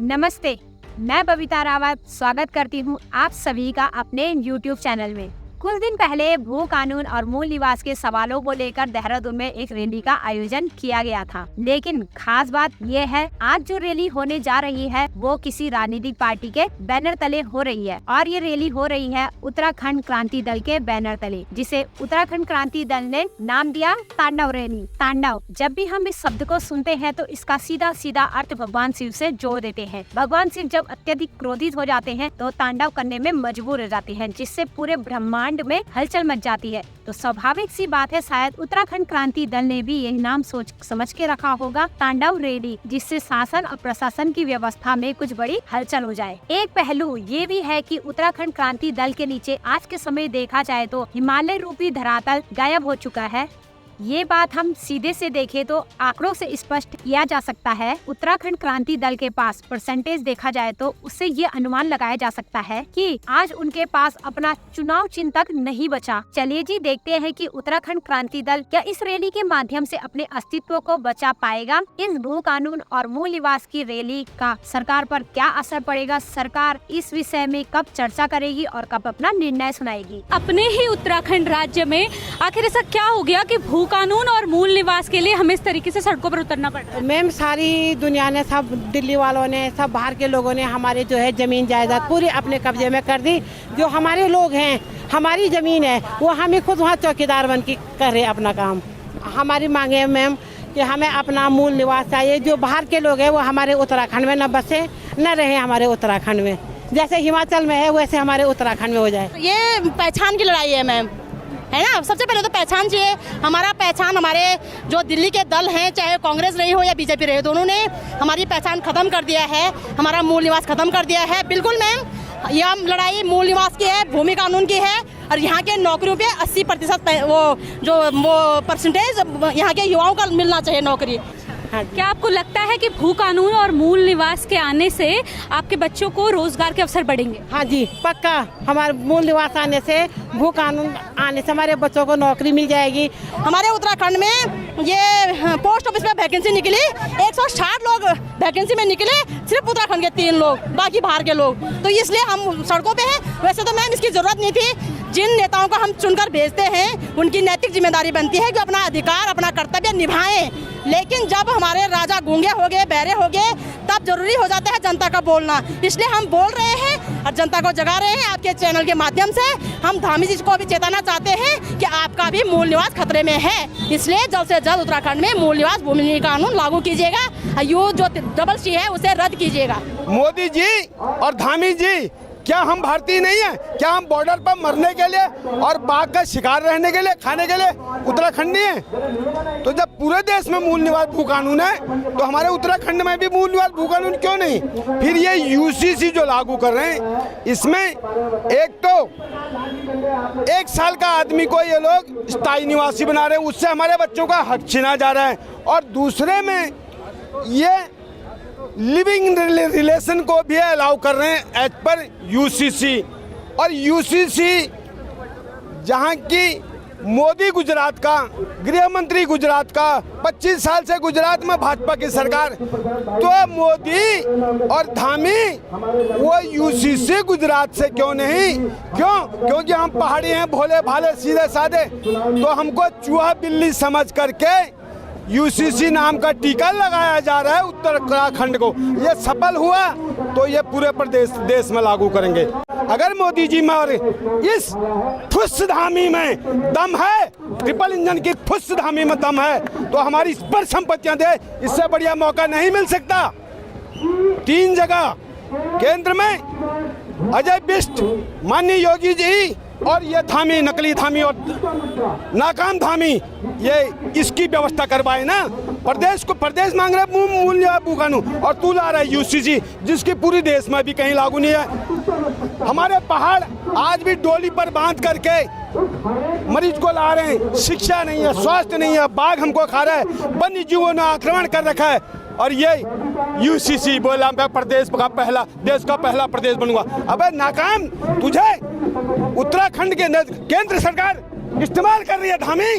नमस्ते, मैं बबीता रावत स्वागत करती हूँ आप सभी का अपने YouTube चैनल में। कुछ दिन पहले भू कानून और मूल निवास के सवालों को लेकर देहरादून में एक रैली का आयोजन किया गया था। लेकिन खास बात ये है, आज जो रैली होने जा रही है वो किसी राजनीतिक पार्टी के बैनर तले हो रही है और ये रैली हो रही है उत्तराखंड क्रांति दल के बैनर तले, जिसे उत्तराखंड क्रांति दल ने नाम दिया तांडव रैली। तांडव, जब भी हम इस शब्द को सुनते हैं तो इसका सीधा सीधा अर्थ भगवान शिव से जोड़ देते हैं। भगवान शिव जब अत्यधिक क्रोधित हो जाते हैं तो तांडव करने में मजबूर हो जाते हैं, जिससे पूरे ब्रह्मांड में हलचल मच जाती है। तो स्वाभाविक सी बात है, शायद उत्तराखंड क्रांति दल ने भी यही नाम सोच समझ के रखा होगा, तांडव रैली, जिससे शासन और प्रशासन की व्यवस्था में कुछ बड़ी हलचल हो जाए। एक पहलू ये भी है कि उत्तराखंड क्रांति दल के नीचे आज के समय देखा जाए तो हिमालय रूपी धरातल गायब हो चुका है। ये बात हम सीधे से देखें तो आंकड़ों से स्पष्ट किया जा सकता है। उत्तराखंड क्रांति दल के पास परसेंटेज देखा जाए तो उससे ये अनुमान लगाया जा सकता है कि आज उनके पास अपना चुनाव चिन्ह तक नहीं बचा। चलिए जी, देखते हैं कि उत्तराखंड क्रांति दल क्या इस रैली के माध्यम से अपने अस्तित्व को बचा पाएगा। इस भू कानून और मूल निवास की रैली का सरकार पर क्या असर पड़ेगा, सरकार इस विषय में कब चर्चा करेगी और कब अपना निर्णय सुनाएगी। अपने ही उत्तराखंड राज्य में आखिर ऐसा क्या हो गया कि भू कानून और मूल निवास के लिए हमें इस तरीके से सड़कों पर उतरना पड़ता है? मैम, सारी दुनिया ने, सब दिल्ली वालों ने, सब बाहर के लोगों ने हमारे जो है जमीन जायदाद पूरी अपने कब्जे में कर दी। जो हमारे लोग हैं, हमारी जमीन है, वो हमें खुद वहाँ चौकीदार बन के कर रहे अपना काम। हमारी मांगे है मैम कि हमें अपना मूल निवास चाहिए। जो बाहर के लोग हैं वो हमारे उत्तराखंड में न बसे, न रहे हमारे उत्तराखंड में। जैसे हिमाचल में है वैसे हमारे उत्तराखंड में हो जाए। ये पहचान की लड़ाई है मैम, है ना। सबसे पहले तो पहचान चाहिए। हमारा पहचान, हमारे जो दिल्ली के दल हैं, चाहे कांग्रेस रही हो या बीजेपी रही हो, दोनों ने हमारी पहचान खत्म कर दिया है, हमारा मूल निवास खत्म कर दिया है। बिल्कुल मैम, यह लड़ाई मूल निवास की है, भूमि कानून की है। और यहाँ के नौकरियों पे 80% वो परसेंटेज यहाँ के युवाओं का मिलना चाहिए नौकरी। हाँ। क्या आपको लगता है कि भू कानून और मूल निवास के आने से आपके बच्चों को रोजगार के अवसर बढ़ेंगे? हाँ जी, पक्का। हमारे मूल निवास आने से, भू कानून आने से हमारे बच्चों को नौकरी मिल जाएगी। हमारे उत्तराखंड में ये पोस्ट ऑफिस में वैकेंसी निकली, 160 लोग वैकेंसी में निकले, सिर्फ उत्तराखंड के 3 लोग, बाकी बाहर के लोग। तो इसलिए हम सड़कों पे हैं। वैसे तो मैम इसकी जरूरत नहीं थी। जिन नेताओं को हम चुनकर भेजते हैं उनकी नैतिक जिम्मेदारी बनती है कि अपना अधिकार, अपना कर्तव्य निभाएं। लेकिन जब हमारे राजा गूंगे हो गए, बहरे हो गए, तब जरूरी हो जाता है जनता का बोलना। इसलिए हम बोल रहे हैं और जनता को जगा रहे हैं आपके चैनल के माध्यम से। हम धामी जी को भी चेताना चाहते हैं कि आपका भी मूल निवास खतरे में है। इसलिए जल्द से जल्द उत्तराखंड में मूल निवास भूमि कानून लागू कीजिएगा। यो जो डबल सी है उसे रद्द कीजिएगा। मोदी जी और धामी जी, क्या हम भारतीय नहीं है? क्या हम बॉर्डर पर मरने के लिए और बाघ का शिकार रहने के लिए, खाने के लिए उत्तराखंडी है? तो जब पूरे देश में मूल निवास भू कानून है तो हमारे उत्तराखंड में भी मूल निवास भू कानून क्यों नहीं? फिर ये यूसीसी जो लागू कर रहे हैं, इसमें एक तो 1 साल का आदमी को ये लोग स्थायी निवासी बना रहे हैं, उससे हमारे बच्चों का हक छीना जा रहा है। और दूसरे में ये लिविंग रिलेशन को भी अलाउ कर रहे हैं एज पर यूसीसी। और यूसीसी जहां की मोदी गुजरात का, गृह मंत्री गुजरात का, 25 साल से गुजरात में भाजपा की सरकार, तो मोदी और धामी वो यूसीसी गुजरात से क्यों नहीं? क्यों? क्योंकि हम पहाड़ी हैं, भोले भाले, सीधे साधे। तो हमको चूहा बिल्ली समझ करके यूसीसी नाम का टीका लगाया जा रहा है उत्तराखंड को। ये सफल हुआ तो ये पूरे प्रदेश देश में लागू करेंगे। अगर मोदी जी में और इस फुस धामी में दम है, ट्रिपल इंजन की फुस धामी में दम है, तो हमारी इस पर संपत्तियां दे, इससे बढ़िया मौका नहीं मिल सकता। 3 जगह केंद्र में अजय बिष्ट, माननीय योगी जी, और ये धामी, नकली धामी और नाकाम धामी, ये इसकी व्यवस्था करवाए ना। प्रदेश मांग रहे मूल निवास भू कानून और तू ला रहा है यूसीसी, जिसकी पूरी देश में भी कहीं लागू नहीं है। हमारे पहाड़ आज भी डोली पर बांध करके मरीज को ला रहे हैं। शिक्षा नहीं है, स्वास्थ्य नहीं है, बाघ हमको खा रहा है, वन्य जीवों ने आक्रमण कर रखा है। और ये यूसीसी बोला मैं प्रदेश का पहला, देश का पहला प्रदेश बनूंगा। अबे नाकाम, तुझे उत्तराखंड के केंद्र सरकार इस्तेमाल कर रही है धामी।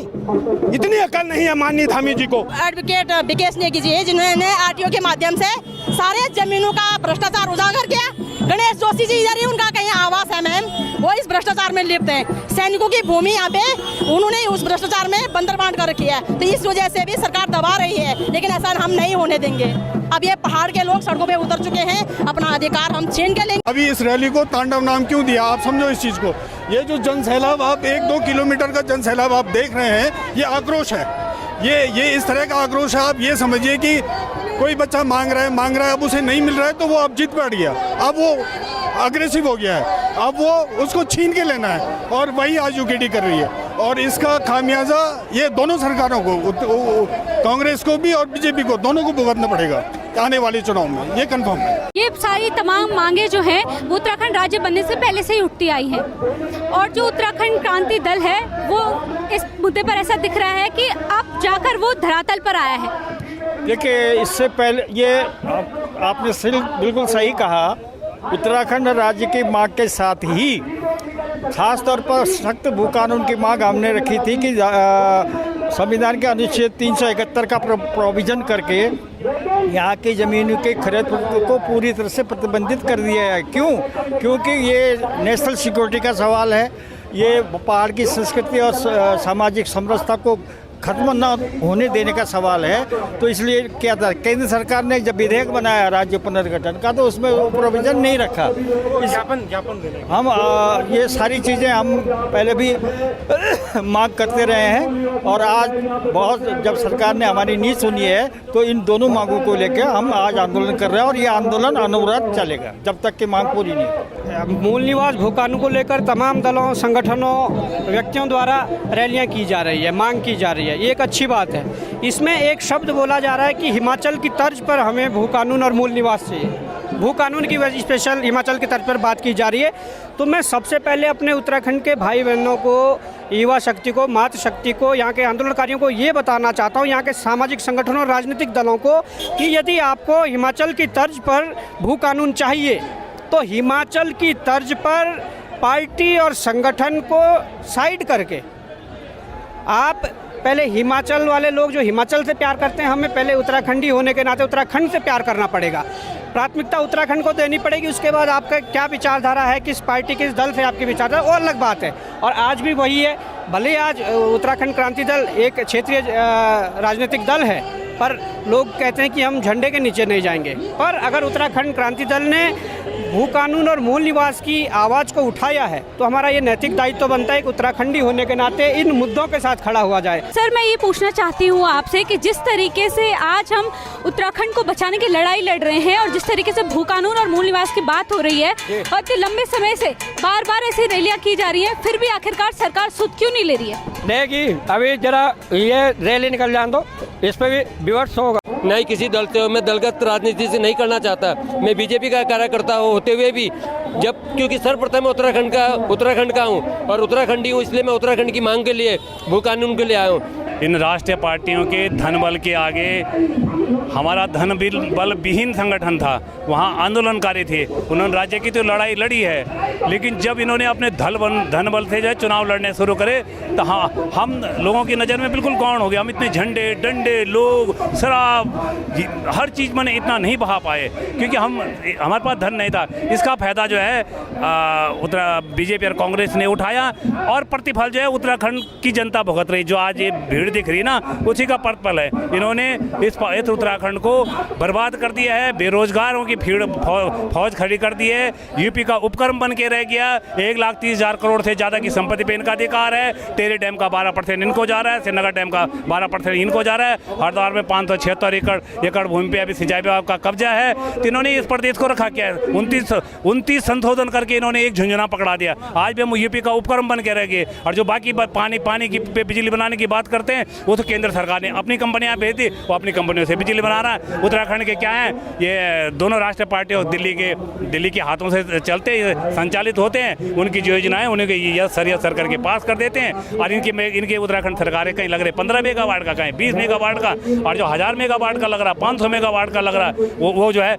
इतनी अकल नहीं है माननीय धामी जी को। एडवोकेट विकेश नेगी जी है जिन्होंने आरटीओ के माध्यम से सारे जमीनों का भ्रष्टाचार उजागर किया। गणेश जोशी जी इधर ही उनका कहीं आवास है मैम, वो इस भ्रष्टाचार में लिप्त हैं। सैनिकों की भूमि यहाँ पे उन्होंने उस भ्रष्टाचार में बंदर बांट कर रखी है, तो इस वजह से भी सरकार दबा रही है, लेकिन ऐसा हम नहीं होने देंगे। अब ये पहाड़ के लोग सड़कों पे उतर चुके हैं, अपना अधिकार हम छीन के लेंगे। अभी इस रैली को तांडव नाम क्यों दिया, आप समझो इस चीज को। ये जो जन सैलाब, आप 1-2 किलोमीटर का जन सैलाब आप देख रहे हैं, ये आक्रोश है। ये इस तरह का आक्रोश है। आप ये समझिए कि कोई बच्चा मांग रहा है, अब उसे नहीं मिल रहा है तो वो अब जिद बैठ गया, अब वो अग्रेसिव हो गया है, अब वो उसको छीन के लेना है, और वही आज यूकेडी कर रही है। और इसका खामियाजा ये दोनों सरकारों को, कांग्रेस को भी और बीजेपी को, दोनों को भुगतना पड़ेगा आने वाले चुनाव में, ये कंफर्म है। ये सारी तमाम मांगे जो हैं वो उत्तराखंड राज्य बनने से पहले से ही उठती आई हैं, और जो उत्तराखंड क्रांति दल है वो इस मुद्दे पर ऐसा दिख रहा है कि अब जाकर वो धरातल पर आया है। देखिए, इससे पहले ये आपने बिल्कुल सही कहा, उत्तराखंड राज्य की मांग के साथ ही खास तौर पर सख्त भू कानून की मांग हमने रखी थी कि संविधान के अनुच्छेद 371 का प्रोविजन करके यहाँ की ज़मीनों के खरीद को पूरी तरह से प्रतिबंधित कर दिया है। क्यों? क्योंकि ये नेशनल सिक्योरिटी का सवाल है, ये पहाड़ की संस्कृति और सामाजिक समरसता को खत्म न होने देने का सवाल है। तो इसलिए क्या था, केंद्र सरकार ने जब विधेयक बनाया राज्य पुनर्गठन का, तो उसमें वो प्रोविजन नहीं रखा। हम ये सारी चीज़ें हम पहले भी मांग करते रहे हैं, और आज बहुत जब सरकार ने हमारी नींद सुनी है तो इन दोनों मांगों को लेकर हम आज आंदोलन कर रहे हैं, और ये आंदोलन अनवरत चलेगा जब तक कि मांग पूरी नहीं हो। मूल निवास भू कानून को लेकर तमाम दलों, संगठनों, व्यक्तियों द्वारा रैलियां की जा रही है, मांग की जा रही है, ये एक अच्छी बात है। इसमें एक शब्द बोला जा रहा है कि हिमाचल की तर्ज पर हमें भू कानून और मूल निवास चाहिए। भू कानून की वजह स्पेशल हिमाचल की तर्ज पर बात की जा रही है। तो मैं सबसे पहले अपने उत्तराखंड के भाई बहनों को, युवा शक्ति को, मातृ शक्ति को, यहाँ के आंदोलनकारियों को ये बताना चाहता हूँ, यहाँ के सामाजिक संगठनों और राजनीतिक दलों को, कि यदि आपको हिमाचल की तर्ज पर भू कानून चाहिए तो हिमाचल की तर्ज पर पार्टी और संगठन को साइड करके आप पहले हिमाचल वाले लोग जो हिमाचल से प्यार करते हैं, हमें पहले उत्तराखंडी होने के नाते उत्तराखंड से प्यार करना पड़ेगा। प्राथमिकता उत्तराखंड को देनी पड़ेगी, उसके बाद आपका क्या विचारधारा है, किस पार्टी किस दल से आपकी विचारधारा, और अलग बात है। और आज भी वही है, भले आज उत्तराखंड क्रांति दल एक क्षेत्रीय राजनीतिक दल है, पर लोग कहते हैं कि हम झंडे के नीचे नहीं जाएंगे। पर अगर उत्तराखंड क्रांति दल ने भू कानून और मूल निवास की आवाज़ को उठाया है, तो हमारा ये नैतिक दायित्व बनता है कि उत्तराखंडी होने के नाते इन मुद्दों के साथ खड़ा हुआ जाए। सर, मैं ये पूछना चाहती हूँ आपसे कि जिस तरीके से आज हम उत्तराखंड को बचाने की लड़ाई लड़ रहे हैं, और जिस तरीके से भू कानून और मूल निवास की बात हो रही है, और इतने लंबे समय से बार बार ऐसी रैलियाँ की जा रही है, फिर भी आखिरकार सरकार सुध क्यों नहीं ले रही है? देगी, अभी जरा ये रैली निकल जाने दो, इस पर भी विवर्स होगा। नहीं, किसी दल से मैं दलगत राजनीति से नहीं करना चाहता। मैं बीजेपी का कार्यकर्ता होते हुए भी, जब क्योंकि सर्वप्रथम उत्तराखंड का हूँ और उत्तराखंडी हूँ, इसलिए मैं उत्तराखंड की मांग के लिए, भू कानून के लिए आया हूँ। इन राष्ट्रीय पार्टियों के धन बल के आगे हमारा धन बल विहीन संगठन था, वहाँ आंदोलनकारी थे, उन्होंने राज्य की तो लड़ाई लड़ी है, लेकिन जब इन्होंने अपने धन बल से जो है चुनाव लड़ने शुरू करे, तो हाँ, हम लोगों की नज़र में बिल्कुल गौण हो गया। हम इतने झंडे, डंडे, लोग, शराब, हर चीज़ मैंने इतना नहीं बहा पाए, क्योंकि हमारे पास धन नहीं था। इसका फायदा जो है बीजेपी और कांग्रेस ने उठाया, और प्रतिफल जो है उत्तराखंड की जनता भुगत रही। जो आज ये भीड़ दिख रही ना, उसी का प्रतिफल है। इन्होंने इस उत्तराखंड को बर्बाद कर दिया है, बेरोजगारों की भीड़ फौज खड़ी कर दी है, यूपी का उपक्रम बन के रह गया। 1,30,000 करोड़ से ज़्यादा की संपत्ति पे इनका अधिकार है। टेरी डैम का 12% इनको जा रहा है, श्रीनगर डैम का 12% इनको जा रहा है। हरिद्वार में 576 एकड़ भूमि पे अभी सिंचाई विभाग का कब्जा है। तो इन्होंने इस प्रदेश को रखा क्या है, 29 संशोधन करके इन्होंने एक झुंझुना पकड़ा दिया। आज भी हम यूपी का उपक्रम बन के रह गए। और जो बाकी पानी की पे बिजली बनाने की बात करते हैं, वो तो केंद्र सरकार ने अपनी कंपनियां भेज दी, वो अपनी कंपनियों से बिजली बना रहा है। उत्तराखंड के क्या है, ये दोनों राष्ट्रीय पार्टियों दिल्ली के हाथों से चलते संचालित होते हैं। उनकी जो योजनाएं उन्हें सरकार के पास कर देते हैं, और इनके उत्तराखंड सरकारें कहीं लग रहे 15 मेगावाट का, कहीं 20 मेगावाट का, और जो 1000 मेगावाट का लग रहा, 500 मेगावाट का लग रहा, वो जो है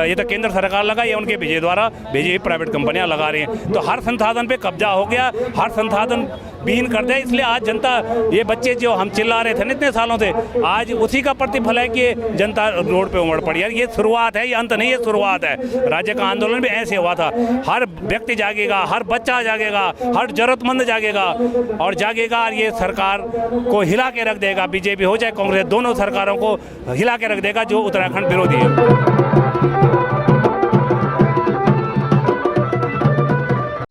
ये तो केंद्र सरकार लगा, ये उनके भेजे प्राइवेट कंपनियां लगा रही हैं। तो हर संसाधन पे कब्जा हो गया, हर संसाधन विहीन कर दिया। इसलिए आज जनता, ये बच्चे जो हम चिल्ला रहे थे न इतने सालों से, आज उसी का प्रतिफल है कि जनता रोड पे उमड़ पड़ी। यार ये शुरुआत है, ये अंत नहीं है, शुरुआत है। राज्य का आंदोलन भी ऐसे हुआ था। हर व्यक्ति जागेगा, हर बच्चा जागेगा, हर जरूरतमंद जागेगा और जागेगा, और ये सरकार को हिला के रख देगा। बीजेपी हो चाहे कांग्रेस, दोनों सरकारों को हिला के रख देगा जो उत्तराखंड विरोधी है।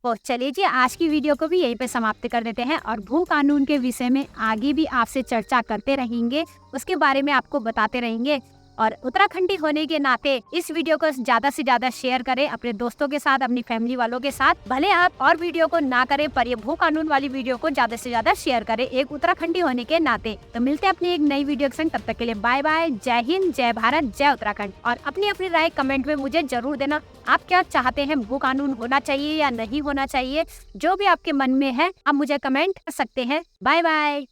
तो चलिए जी, आज की वीडियो को भी यहीं पे समाप्त कर देते हैं और भू कानून के विषय में आगे भी आपसे चर्चा करते रहेंगे, उसके बारे में आपको बताते रहेंगे। और उत्तराखंडी होने के नाते इस वीडियो को ज्यादा से ज्यादा शेयर करें अपने दोस्तों के साथ, अपनी फैमिली वालों के साथ। भले आप और वीडियो को ना करें, पर ये भू कानून वाली वीडियो को ज्यादा से ज्यादा शेयर करें एक उत्तराखंडी होने के नाते। तो मिलते हैं अपनी एक नई वीडियो के संग, तब तक के लिए बाय बाय। जय हिंद, जय भारत, जय उत्तराखंड। और अपनी अपनी राय कमेंट में मुझे जरूर देना। आप क्या चाहते हैं, भू कानून होना चाहिए या नहीं होना चाहिए? जो भी आपके मन में है आप मुझे कमेंट कर सकते हैं। Bye bye.